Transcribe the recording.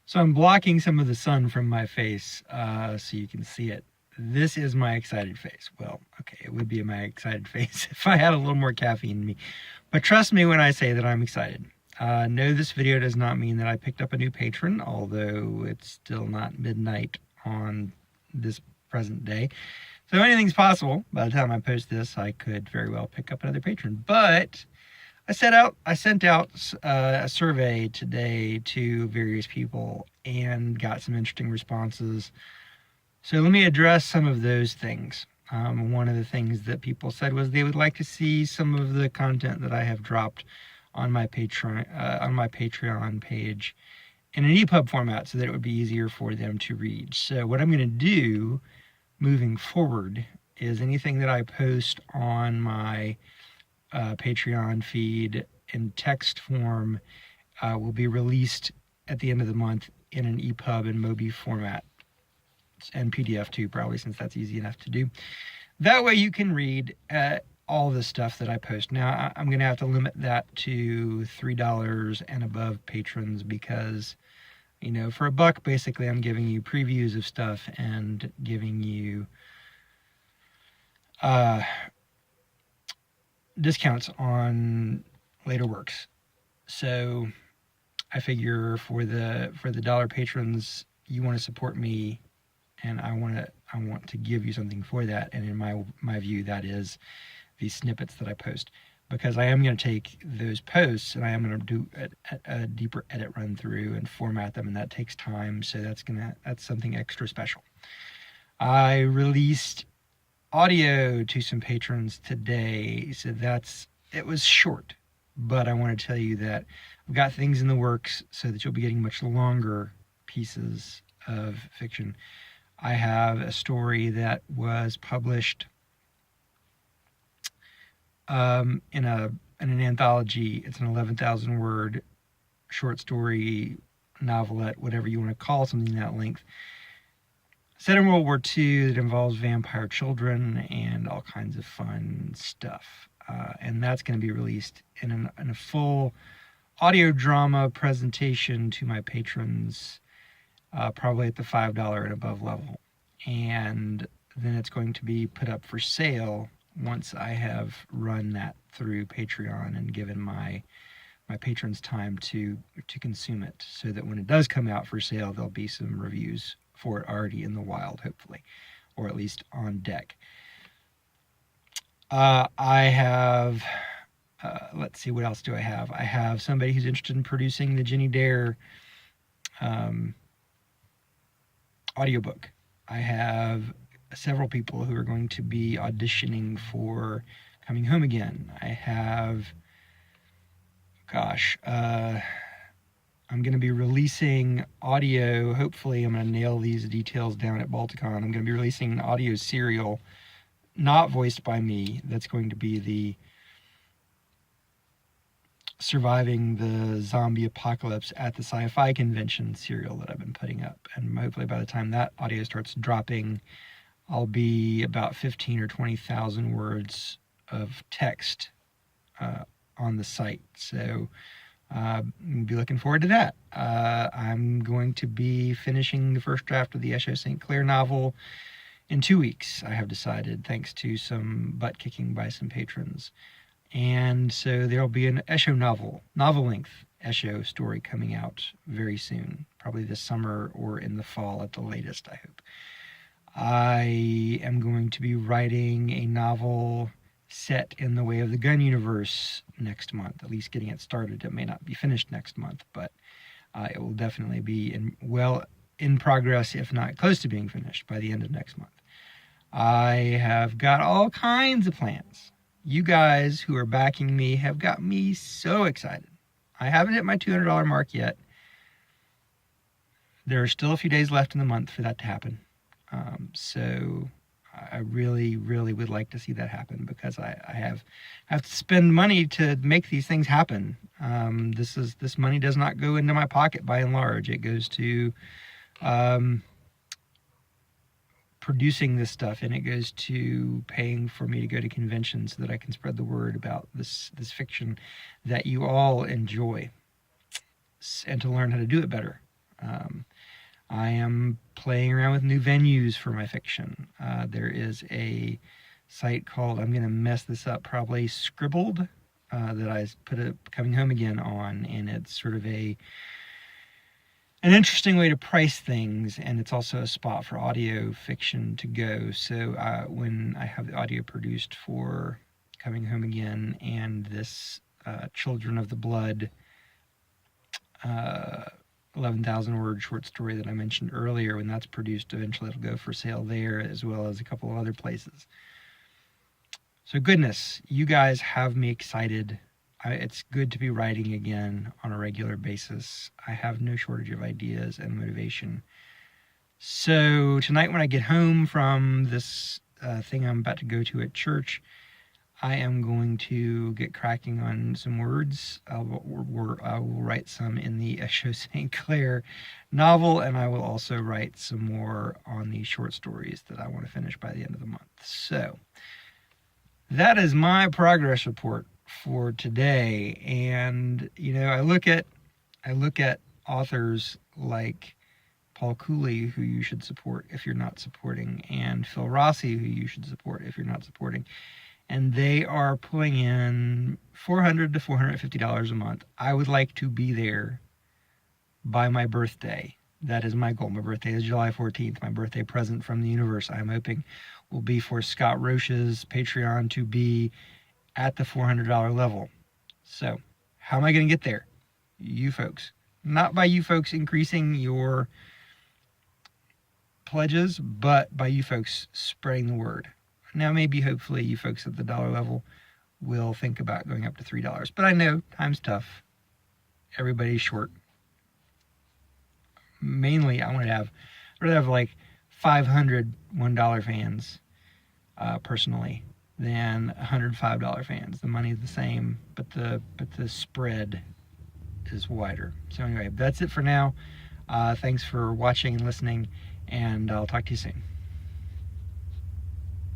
So I'm blocking some of the sun from my face so you can see it. This is my excited face. Well, okay, it would be my excited face if I had a little more caffeine in me. But trust me when I say that I'm excited. No, this video does not mean that I picked up a new patron, although it's still not midnight on this present day. So anything's possible. By the time I post this, I could very well pick up another patron. But I sent out a survey today to various people and got some interesting responses. So let me address some of those things. One of the things that people said was they would like to see some of the content that I have dropped on my Patreon page in an EPUB format so that it would be easier for them to read. So what I'm going to do moving forward is anything that I post on my Patreon feed in text form will be released at the end of the month in an EPUB and Mobi format, and PDF too, probably, since that's easy enough to do. That way you can read all the stuff that I post. Now, I'm going to have to limit that to $3 and above patrons because, you know, for $1, basically, I'm giving you previews of stuff and giving you discounts on later works. So I figure for the dollar patrons, you want to support me, and I want to give you something for that. And in my view, that is these snippets that I post, because I am going to take those posts and I am going to do a deeper edit run through and format them, and that takes time. So that's something extra special. I released audio to some patrons today, so it was short, but I want to tell you that I've got things in the works so that you'll be getting much longer pieces of fiction. I have a story that was published in an anthology. It's an 11,000 word short story, novelette, whatever you want to call something that length, set in World War II, that involves vampire children and all kinds of fun stuff. And that's going to be released in a full audio drama presentation to my patrons, probably at the $5 and above level. And then it's going to be put up for sale once I have run that through Patreon and given my patrons time to consume it, so that when it does come out for sale, there'll be some reviews for it already in the wild, hopefully, or at least on deck. I have, let's see, what else do I have? I have somebody who's interested in producing the Jenny Dare audiobook. I have several people who are going to be auditioning for Coming Home Again. I have, I'm going to be releasing audio. Hopefully, I'm going to nail these details down at Balticon. I'm going to be releasing an audio serial, not voiced by me. That's going to be the Surviving the Zombie Apocalypse at the Sci-Fi Convention serial that I've been putting up. And hopefully by the time that audio starts dropping, I'll be about 15 or 20,000 words of text on the site. So be looking forward to that. I'm going to be finishing the first draft of the Esho St. Clair novel in 2 weeks, I have decided, thanks to some butt kicking by some patrons. And so there'll be an Esho novel-length Esho story coming out very soon, probably this summer or in the fall at the latest, I hope. I am going to be writing a novel set in the Way of the Gun universe next month, at least getting it started. It may not be finished next month, but it will definitely be in progress, if not close to being finished, by the end of next month. I have got all kinds of plans. You guys who are backing me have got me so excited. I haven't hit my $200 mark yet. There are still a few days left in the month for that to happen. So I really, really would like to see that happen, because I have to spend money to make these things happen. This money does not go into my pocket by and large. It goes to producing this stuff, and it goes to paying for me to go to conventions so that I can spread the word about this fiction that you all enjoy, and to learn how to do it better. I am playing around with new venues for my fiction. There is a site called, I'm going to mess this up, probably Scribbled, that I put a Coming Home Again on, and it's sort of an interesting way to price things, and it's also a spot for audio fiction to go. So when I have the audio produced for Coming Home Again and this Children of the Blood 11,000 word short story that I mentioned earlier, when that's produced, eventually it'll go for sale there as well as a couple of other places. So goodness, you guys have me excited. It's good to be writing again on a regular basis. I have no shortage of ideas and motivation. So tonight when I get home from this thing I'm about to go to at church, I am going to get cracking on some words. I will write some in the Echo St. Clair novel, and I will also write some more on the short stories that I want to finish by the end of the month. So that is my progress report for today. And I look at authors like Paul Cooley, who you should support if you're not supporting, and Phil Rossi, who you should support if you're not supporting. And they are pulling in $400 to $450 a month. I would like to be there by my birthday. That is my goal. My birthday is July 14th. My birthday present from the universe, I'm hoping, will be for Scott Roche's Patreon to be at the $400 level. So how am I going to get there? You folks. Not by you folks increasing your pledges, but by you folks spreading the word. Now, maybe, hopefully, you folks at the dollar level will think about going up to $3. But I know time's tough. Everybody's short. Mainly, I'd rather have like 500 $1 fans, personally, than 100 $5 fans. The money's the same, but the spread is wider. So anyway, that's it for now. Thanks for watching and listening, and I'll talk to you soon.